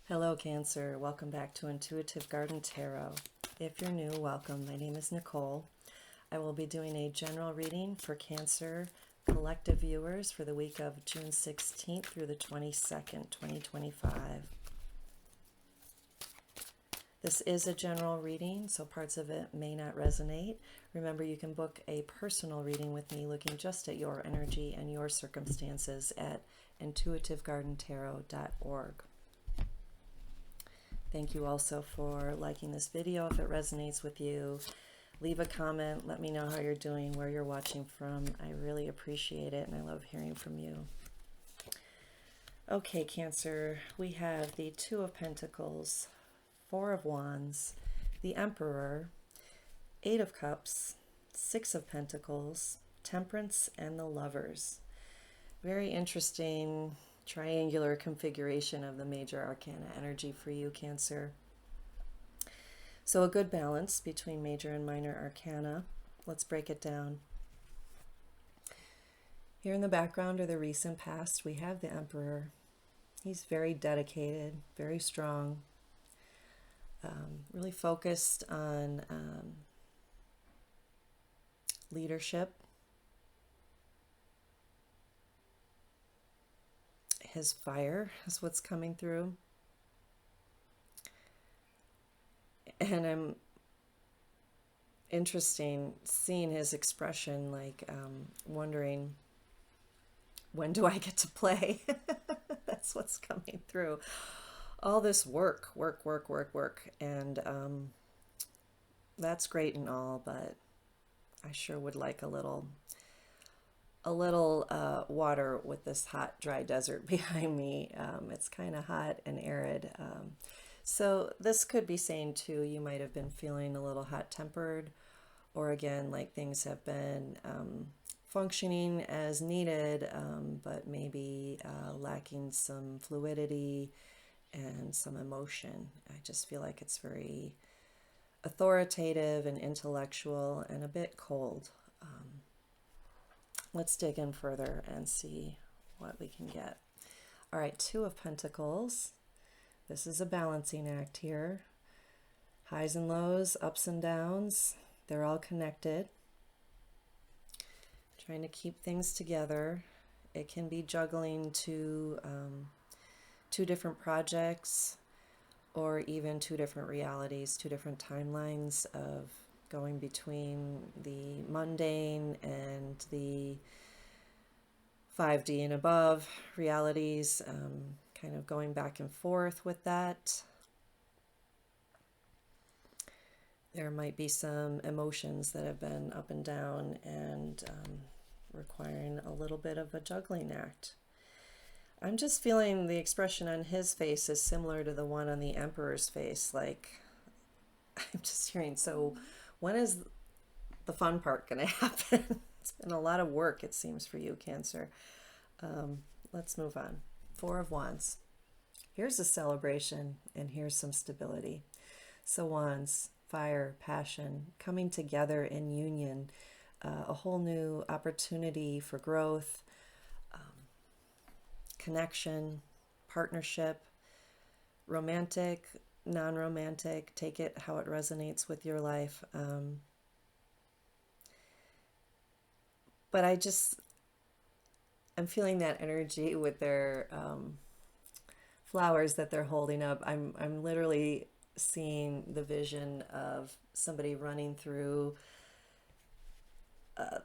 Hello, Cancer. Welcome back to Intuitive Garden Tarot. If you're new, welcome. My name is Nicole. I will be doing a general reading for Cancer collective viewers for the week of June 16th through the 22nd, 2025. This is a general reading, so parts of it may not resonate. Remember, you can book a personal reading with me looking just at your energy and your circumstances at intuitivegardentarot.org. Thank you also for liking this video if it resonates with you. Leave a comment. Let me know how you're doing, where you're watching from. I really appreciate it, and I love hearing from you. Okay, Cancer, we have the Two of Pentacles, Four of Wands, the Emperor, Eight of Cups, Six of Pentacles, Temperance, and the Lovers. Very interesting triangular configuration of the major arcana energy for you, Cancer. So a good balance between major and minor arcana. Let's break it down. Here in the background or the recent past, we have the Emperor. He's very dedicated, very strong, really focused on leadership. His fire is what's coming through. And I'm interesting seeing his expression, like wondering, when do I get to play? That's what's coming through. All this work. And that's great and all, but I sure would like a little water with this hot, dry desert behind me. It's kind of hot and arid. So this could be saying too, you might have been feeling a little hot-tempered, or again, like things have been functioning as needed, but maybe lacking some fluidity and some emotion. I just feel like it's very authoritative and intellectual and a bit cold. Let's dig in further and see what we can get. All right, Two of Pentacles. This is a balancing act here. Highs and lows, ups and downs, they're all connected. Trying to keep things together. It can be juggling two different projects, or even two different realities, two different timelines of going between the mundane and the 5D and above realities, kind of going back and forth with that. There might be some emotions that have been up and down and requiring a little bit of a juggling act. I'm just feeling the expression on his face is similar to the one on the Emperor's face. Like, I'm just hearing, so when is the fun part going to happen? It's been a lot of work, it seems, for you, Cancer. Let's move on. Four of Wands. Here's a celebration, and here's some stability. So Wands, fire, passion, coming together in union, a whole new opportunity for growth, connection, partnership, romantic, non-romantic, take it how it resonates with your life. But I'm feeling that energy with their flowers that they're holding up. I'm literally seeing the vision of somebody running through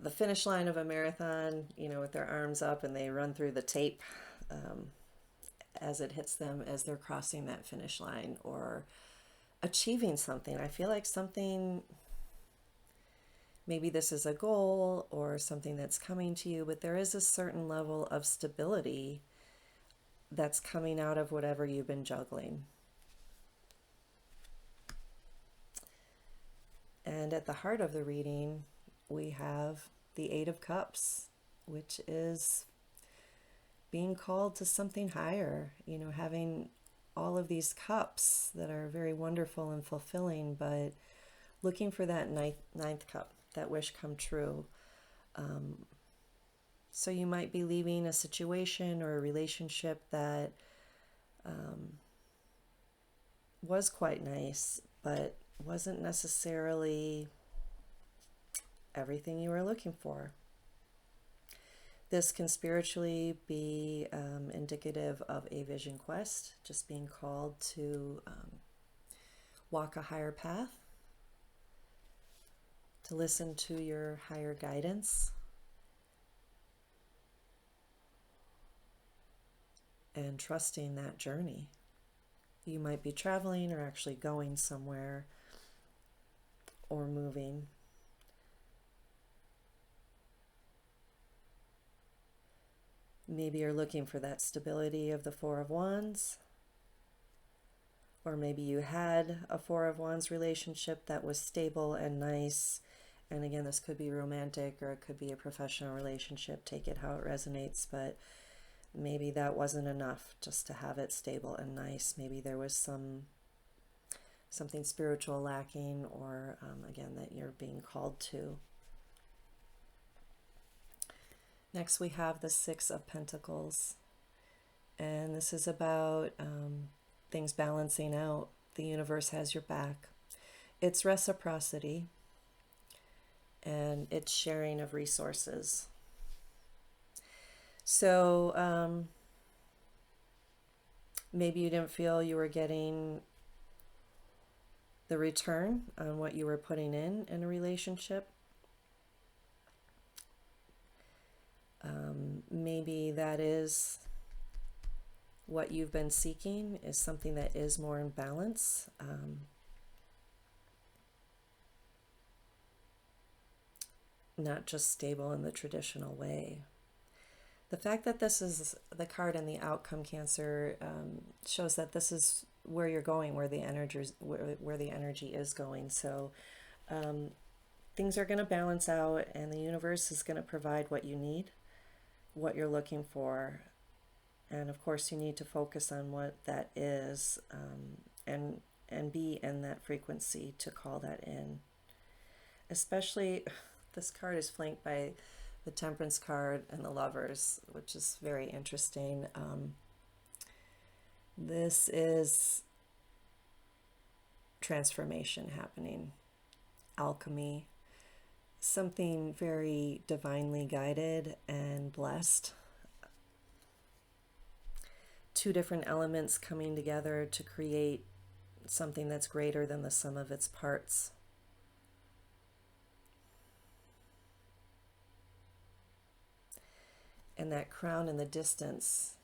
the finish line of a marathon, with their arms up, and they run through the tape as it hits them as they're crossing that finish line or achieving something. I feel like something, maybe this is a goal or something that's coming to you, but there is a certain level of stability that's coming out of whatever you've been juggling. And at the heart of the reading, we have the Eight of Cups, which is being called to something higher, having all of these cups that are very wonderful and fulfilling, but looking for that ninth cup, that wish come true. So you might be leaving a situation or a relationship that was quite nice, but wasn't necessarily everything you were looking for. This can spiritually be indicative of a vision quest, just being called to walk a higher path, to listen to your higher guidance, and trusting that journey. You might be traveling or actually going somewhere or moving. Maybe you're looking for that stability of the Four of Wands, or maybe you had a Four of Wands relationship that was stable and nice. And again, this could be romantic or it could be a professional relationship. Take it how it resonates, but maybe that wasn't enough just to have it stable and nice. Maybe there was something spiritual lacking, or again, that you're being called to. Next, we have the Six of Pentacles, and this is about things balancing out. The universe has your back. It's reciprocity, and it's sharing of resources. So maybe you didn't feel you were getting the return on what you were putting in a relationship. Maybe that is what you've been seeking, is something that is more in balance. Not just stable in the traditional way. The fact that this is the card in the outcome, Cancer, shows that this is where you're going, where the energy is going. So things are going to balance out, and the universe is going to provide what you need, what you're looking for. And of course, you need to focus on what that is, and be in that frequency to call that in. Especially, this card is flanked by the Temperance card and the Lovers, which is very interesting. This is transformation happening, alchemy, something very divinely guided and blessed. Two different elements coming together to create something that's greater than the sum of its parts. And that crown in the distance,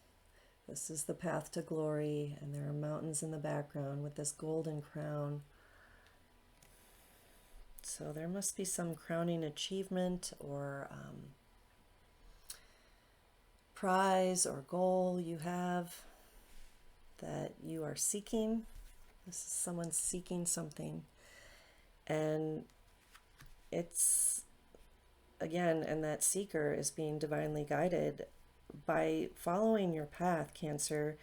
this is the path to glory, and there are mountains in the background with this golden crown. So there must be some crowning achievement or prize or goal you have that you are seeking. This is someone seeking something, and it's, again, and that seeker is being divinely guided by following your path, Cancer.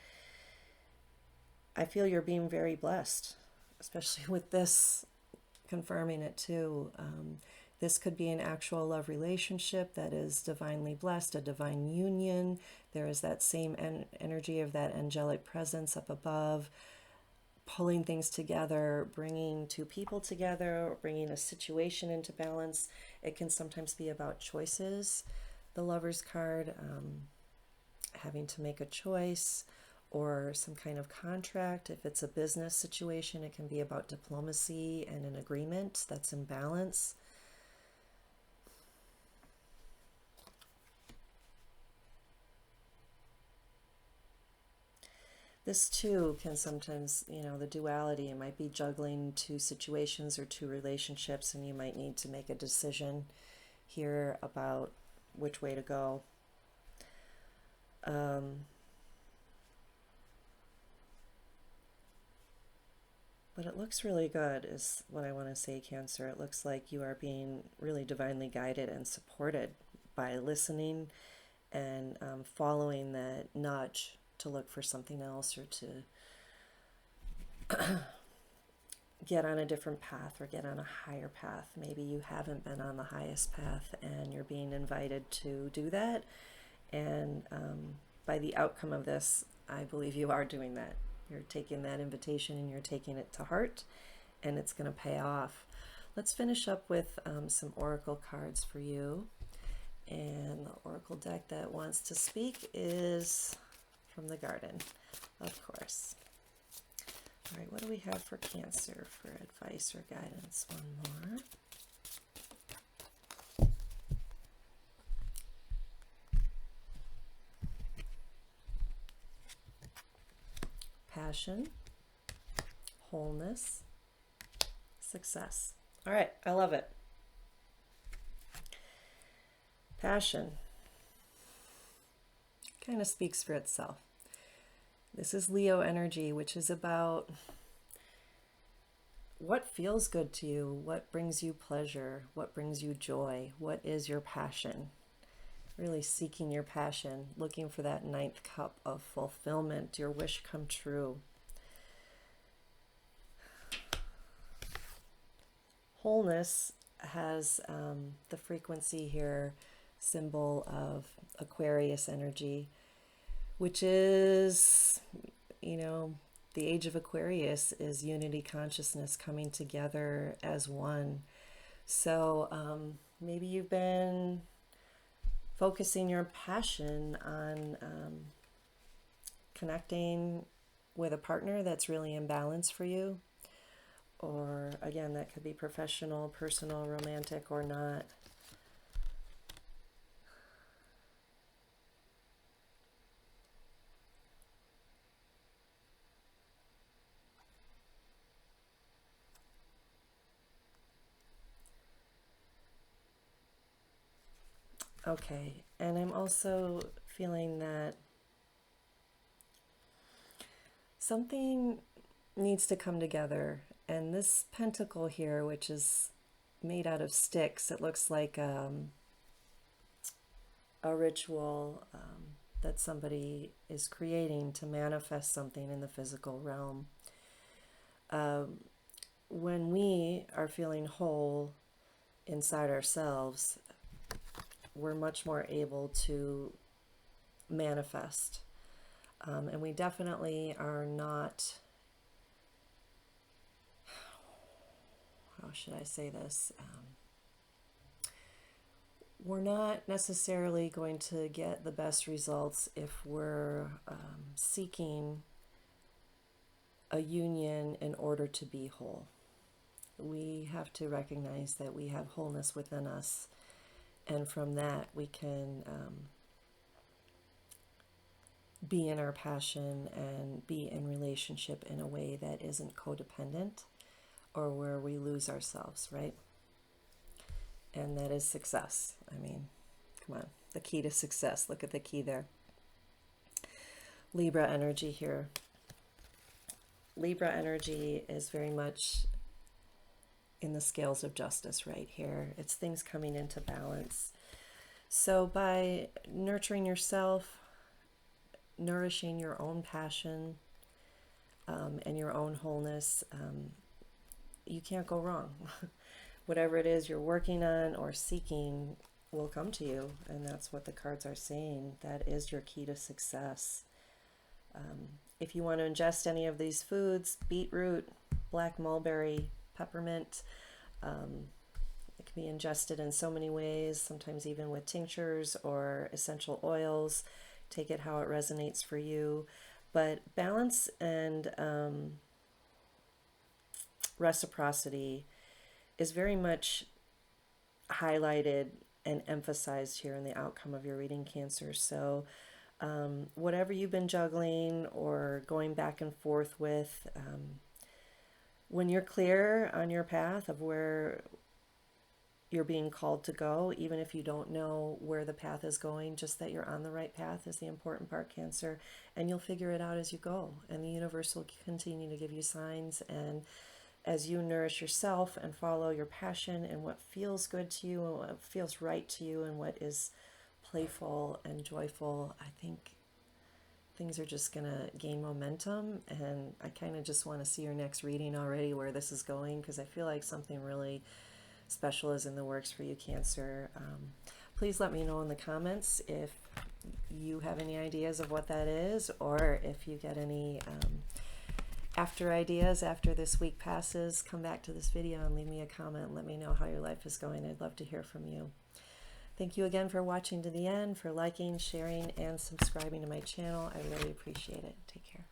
I feel you're being very blessed, especially with this confirming it too. This could be an actual love relationship that is divinely blessed, a divine union. There is that same energy of that angelic presence up above, pulling things together, bringing two people together, or bringing a situation into balance. It can sometimes be about choices. The Lovers card, having to make a choice, or some kind of contract. If it's a business situation, it can be about diplomacy and an agreement that's in balance. This too can sometimes, the duality, it might be juggling two situations or two relationships, and you might need to make a decision here about which way to go. But it looks really good, is what I want to say, Cancer. It looks like you are being really divinely guided and supported by listening and following that nudge to look for something else, or to get on a different path or get on a higher path. Maybe you haven't been on the highest path and you're being invited to do that. And by the outcome of this, I believe you are doing that. You're taking that invitation and you're taking it to heart, and it's going to pay off. Let's finish up with some oracle cards for you. And the oracle deck that wants to speak is from the garden, of course. All right, what do we have for Cancer for advice or guidance? One more. Passion, wholeness, success. All right, I love it. Passion kind of speaks for itself. This is Leo energy, which is about what feels good to you, what brings you pleasure, what brings you joy, what is your passion. Really seeking your passion, looking for that ninth cup of fulfillment, your wish come true. Wholeness has the frequency here, symbol of Aquarius energy, which is, you know, the age of Aquarius is unity consciousness coming together as one. So maybe you've been focusing your passion on connecting with a partner that's really in balance for you. Or again, that could be professional, personal, romantic, or not. Okay, and I'm also feeling that something needs to come together. And this pentacle here, which is made out of sticks, it looks like a ritual that somebody is creating to manifest something in the physical realm. When we are feeling whole inside ourselves, we're much more able to manifest. And we definitely are not, how should I say this? We're not necessarily going to get the best results if we're seeking a union in order to be whole. We have to recognize that we have wholeness within us, and from that we can be in our passion and be in relationship in a way that isn't codependent or where we lose ourselves, right? And that is success. I mean, come on, the key to success. Look at the key there. Libra energy here. Libra energy is very much in the scales of justice right here. It's things coming into balance. So by nurturing yourself, nourishing your own passion and your own wholeness, you can't go wrong. Whatever it is you're working on or seeking will come to you, and that's what the cards are saying. That is your key to success. If you want to ingest any of these foods, beetroot, black mulberry, peppermint, it can be ingested in so many ways, sometimes even with tinctures or essential oils. Take it how it resonates for you. But balance and reciprocity is very much highlighted and emphasized here in the outcome of your reading, Cancer. So whatever you've been juggling or going back and forth with, when you're clear on your path of where you're being called to go, even if you don't know where the path is going, just that you're on the right path is the important part, Cancer, and you'll figure it out as you go, and the universe will continue to give you signs. And as you nourish yourself and follow your passion and what feels good to you and what feels right to you and what is playful and joyful, I think things are just going to gain momentum. And I kind of just want to see your next reading already, where this is going, because I feel like something really special is in the works for you, Cancer. Please let me know in the comments if you have any ideas of what that is, or if you get any after ideas after this week passes, come back to this video and leave me a comment. Let me know how your life is going. I'd love to hear from you. Thank you again for watching to the end, for liking, sharing, and subscribing to my channel. I really appreciate it. Take care.